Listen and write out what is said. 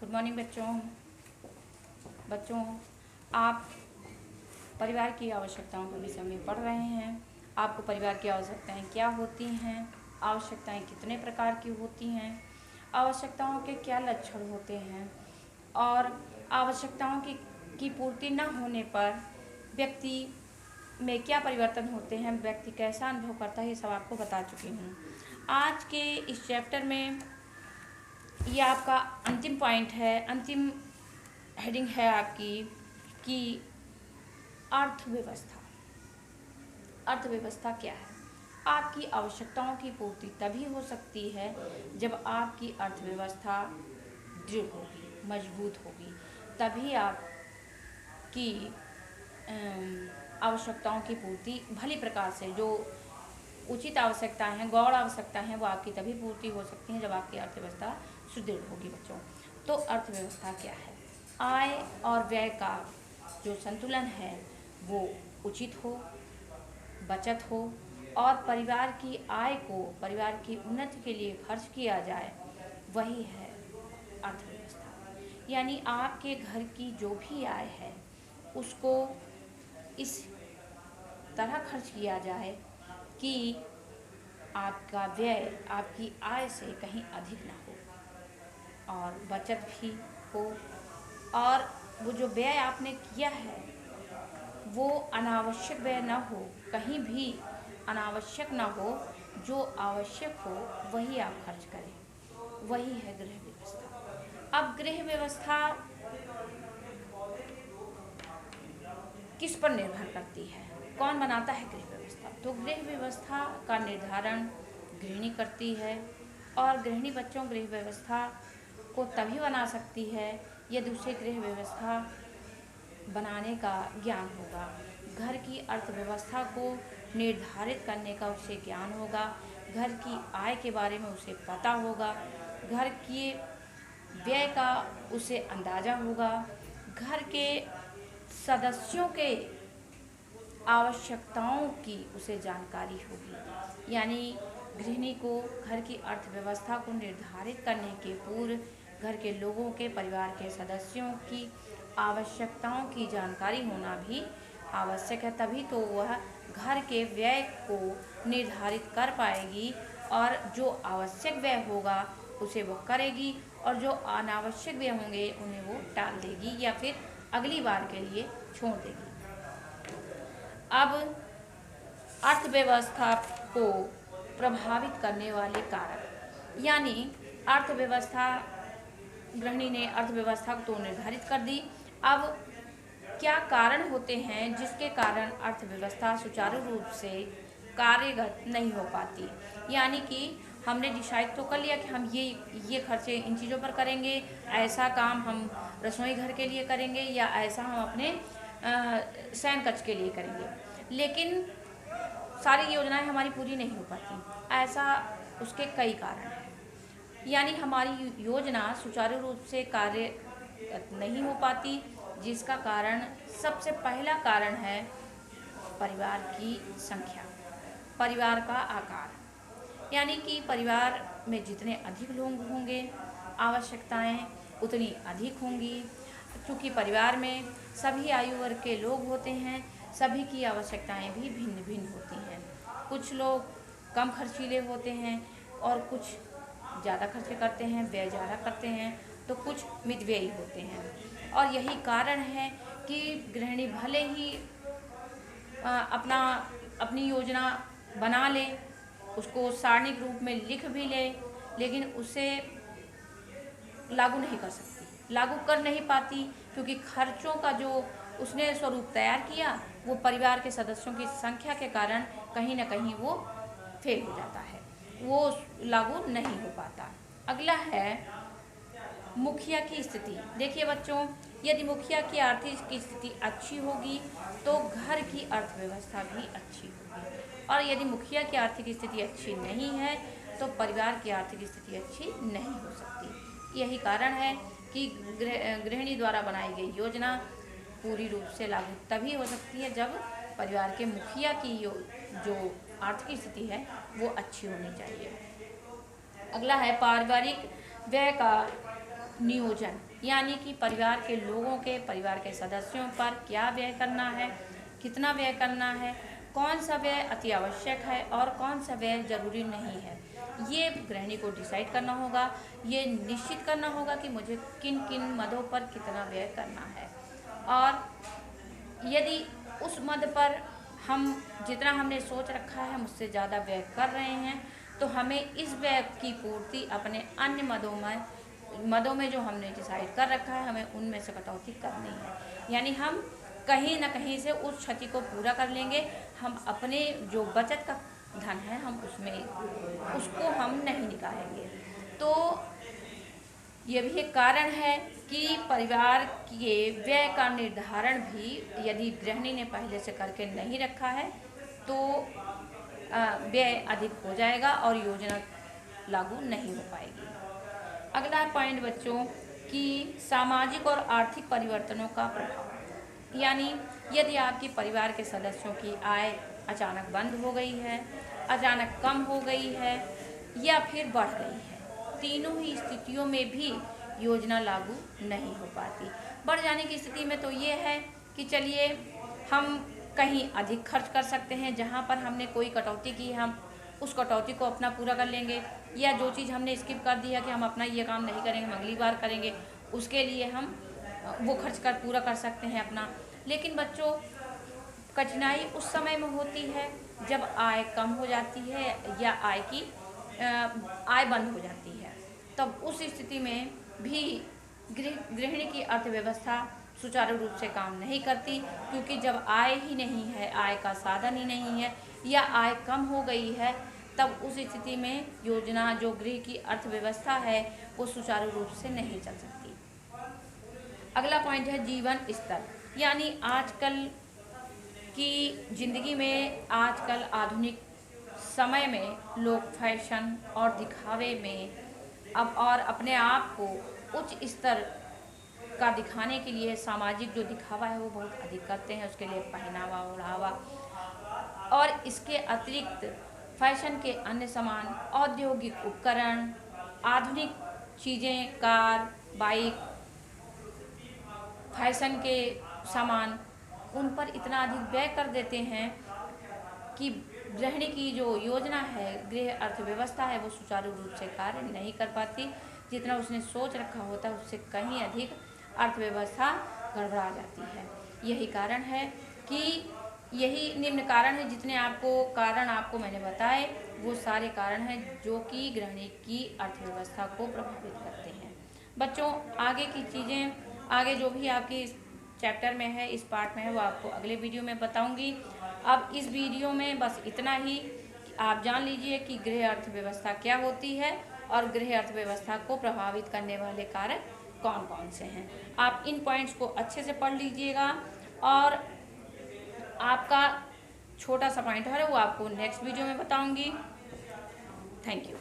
Good morning बच्चों आप परिवार की आवश्यकताओं के विषय में पढ़ रहे हैं। आपको परिवार की आवश्यकताएं क्या होती हैं, आवश्यकताएं कितने प्रकार की होती हैं, आवश्यकताओं के क्या लक्षण होते हैं और आवश्यकताओं की पूर्ति न होने पर व्यक्ति में क्या परिवर्तन होते हैं, व्यक्ति कैसा अनुभव करता है, ये सब आपको बता चुकी हूँ। आज के इस चैप्टर में ये आपका अंतिम पॉइंट है, अंतिम हेडिंग है आपकी कि अर्थव्यवस्था। अर्थव्यवस्था क्या है? आपकी आवश्यकताओं की पूर्ति तभी हो सकती है जब आपकी अर्थव्यवस्था दृढ़ होगी, मजबूत होगी, तभी आपकी आवश्यकताओं की पूर्ति भली प्रकार से, जो उचित आवश्यकताएं हैं, गौण आवश्यकताएं हैं, वो आपकी तभी पूर्ति हो सकती हैं जब आपकी अर्थव्यवस्था सुदृढ़ होगी। बच्चों, तो अर्थव्यवस्था क्या है? आय और व्यय का जो संतुलन है वो उचित हो, बचत हो और परिवार की आय को परिवार की उन्नति के लिए खर्च किया जाए, वही है अर्थव्यवस्था। यानी आपके घर की जो भी आय है उसको इस तरह खर्च किया जाए कि आपका व्यय आपकी आय से कहीं अधिक ना हो और बचत भी हो, और वो जो व्यय आपने किया है वो अनावश्यक व्यय ना हो, कहीं भी अनावश्यक ना हो, जो आवश्यक हो वही आप खर्च करें, वही है गृह व्यवस्था। अब गृह व्यवस्था किस पर निर्भर करती है, कौन बनाता है गृह व्यवस्था? तो गृह व्यवस्था का निर्धारण गृहिणी करती है, और गृहिणी बच्चों गृह व्यवस्था को तभी बना सकती है यदि उसे गृह व्यवस्था बनाने का ज्ञान होगा, घर की अर्थव्यवस्था को निर्धारित करने का उसे ज्ञान होगा, घर की आय के बारे में उसे पता होगा, घर के व्यय का उसे अंदाज़ा होगा, घर के सदस्यों के आवश्यकताओं की उसे जानकारी होगी। यानी गृहिणी को घर की अर्थव्यवस्था को निर्धारित करने के पूर्व घर के लोगों के, परिवार के सदस्यों की आवश्यकताओं की जानकारी होना भी आवश्यक है, तभी तो वह घर के व्यय को निर्धारित कर पाएगी और जो आवश्यक व्यय होगा उसे वो करेगी और जो अनावश्यक व्यय होंगे उन्हें वो टाल देगी या फिर अगली बार के लिए छोड़ देगी। अब अर्थव्यवस्था को प्रभावित करने वाले कारक, यानी अर्थव्यवस्था, गृहिणी ने अर्थव्यवस्था को तो निर्धारित कर दी, अब क्या कारण होते हैं जिसके कारण अर्थव्यवस्था सुचारू रूप से कार्यगत नहीं हो पाती? यानी कि हमने डिसाइड तो कर लिया कि हम ये खर्चे इन चीज़ों पर करेंगे, ऐसा काम हम रसोई घर के लिए करेंगे या ऐसा हम अपने शयन कक्ष के लिए करेंगे, लेकिन सारी योजनाएं हमारी पूरी नहीं हो पाती। ऐसा उसके कई कारण हैं, यानी हमारी योजना सुचारू रूप से कार्य नहीं हो पाती, जिसका कारण, सबसे पहला कारण है परिवार की संख्या, परिवार का आकार। यानी कि परिवार में जितने अधिक लोग होंगे आवश्यकताएं उतनी अधिक होंगी। क्योंकि परिवार में सभी आयु वर्ग के लोग होते हैं, सभी की आवश्यकताएं भी भिन्न भिन्न होती हैं। कुछ लोग कम खर्चीले होते हैं और कुछ ज़्यादा खर्च करते हैं, व्यय ज़्यादा करते हैं, तो कुछ मितव्ययी होते हैं। और यही कारण है कि गृहिणी भले ही अपनी योजना बना ले, उसको सारणिक रूप में लिख भी ले, लेकिन उसे लागू नहीं कर सकती, लागू कर नहीं पाती, क्योंकि खर्चों का जो उसने स्वरूप तैयार किया वो परिवार के सदस्यों की संख्या के कारण कहीं ना कहीं वो फेल हो जाता है, वो लागू नहीं हो पाता। अगला है मुखिया की स्थिति। देखिए बच्चों, यदि मुखिया की आर्थिक स्थिति अच्छी होगी तो घर की अर्थव्यवस्था भी अच्छी होगी, और यदि मुखिया की आर्थिक स्थिति अच्छी नहीं है तो परिवार की आर्थिक स्थिति अच्छी नहीं हो सकती। यही कारण है कि गृहिणी द्वारा बनाई गई योजना पूरी रूप से लागू तभी हो सकती है जब परिवार के मुखिया की जो आर्थिक स्थिति है वो अच्छी होनी चाहिए। अगला है पारिवारिक व्यय का नियोजन, यानी कि परिवार के लोगों के, परिवार के सदस्यों पर क्या व्यय करना है, कितना व्यय करना है, कौन सा व्यय अति आवश्यक है और कौन सा व्यय जरूरी नहीं है, ये गृहिणी को डिसाइड करना होगा। ये निश्चित करना होगा कि मुझे किन किन मदों पर कितना व्यय करना है, और यदि उस मद पर हम जितना हमने सोच रखा है उससे ज़्यादा व्यय कर रहे हैं, तो हमें इस व्यय की पूर्ति अपने अन्य मदों में जो हमने डिसाइड कर रखा है, हमें उनमें से कटौती करनी है। यानी हम कहीं ना कहीं से उस क्षति को पूरा कर लेंगे। हम अपने जो बचत का धन है हम उसको हम नहीं निकालेंगे। तो ये भी एक कारण है कि परिवार के व्यय का निर्धारण भी यदि गृहिणी ने पहले से करके नहीं रखा है तो व्यय अधिक हो जाएगा और योजना लागू नहीं हो पाएगी। अगला पॉइंट बच्चों कि सामाजिक और आर्थिक परिवर्तनों का प्रभाव, यानी यदि आपके परिवार के सदस्यों की आय अचानक बंद हो गई है, अचानक कम हो गई है या फिर बढ़ गई है, तीनों ही स्थितियों में भी योजना लागू नहीं हो पाती। बढ़ जाने की स्थिति में तो ये है कि चलिए हम कहीं अधिक खर्च कर सकते हैं, जहाँ पर हमने कोई कटौती की हम उस कटौती को अपना पूरा कर लेंगे, या जो चीज़ हमने स्किप कर दी है कि हम अपना ये काम नहीं करेंगे, हम अगली बार करेंगे, उसके लिए हम वो खर्च कर पूरा कर सकते हैं अपना। लेकिन बच्चों कठिनाई उस समय में होती है जब आय कम हो जाती है या आय बंद हो जाती है, तब उस स्थिति में भी गृहिणी की अर्थव्यवस्था सुचारू रूप से काम नहीं करती, क्योंकि जब आय ही नहीं है, आय का साधन ही नहीं है या आय कम हो गई है, तब उस स्थिति में योजना जो गृह की अर्थव्यवस्था है वो सुचारू रूप से नहीं चल सकती। अगला पॉइंट है जीवन स्तर, यानी आजकल की जिंदगी में, आजकल आधुनिक समय में लोग फैशन और दिखावे में और अपने आप को उच्च स्तर का दिखाने के लिए सामाजिक जो दिखावा है वो बहुत अधिक करते हैं। उसके लिए पहनावा, ओढ़ावा और इसके अतिरिक्त फैशन के अन्य सामान, औद्योगिक उपकरण, आधुनिक चीज़ें, कार, बाइक, फैशन के सामान, उन पर इतना अधिक व्यय कर देते हैं कि गृहिणी की जो योजना है, गृह अर्थव्यवस्था है, वो सुचारू रूप से कार्य नहीं कर पाती। जितना उसने सोच रखा होता है उससे कहीं अधिक अर्थव्यवस्था गड़बड़ा जाती है। यही कारण है कि यही निम्न कारण है, जितने कारण आपको मैंने बताए वो सारे कारण हैं जो कि गृहिणी की अर्थव्यवस्था को प्रभावित करते हैं। बच्चों आगे की चीज़ें, आगे जो भी आपकी इस चैप्टर में है, इस पार्ट में है, वो आपको अगले वीडियो में बताऊंगी। अब इस वीडियो में बस इतना ही, आप जान लीजिए कि गृह अर्थव्यवस्था क्या होती है और गृह अर्थव्यवस्था को प्रभावित करने वाले कारक कौन कौन से हैं। आप इन पॉइंट्स को अच्छे से पढ़ लीजिएगा, और आपका छोटा सा पॉइंट है वो आपको नेक्स्ट वीडियो में बताऊंगी। Thank you.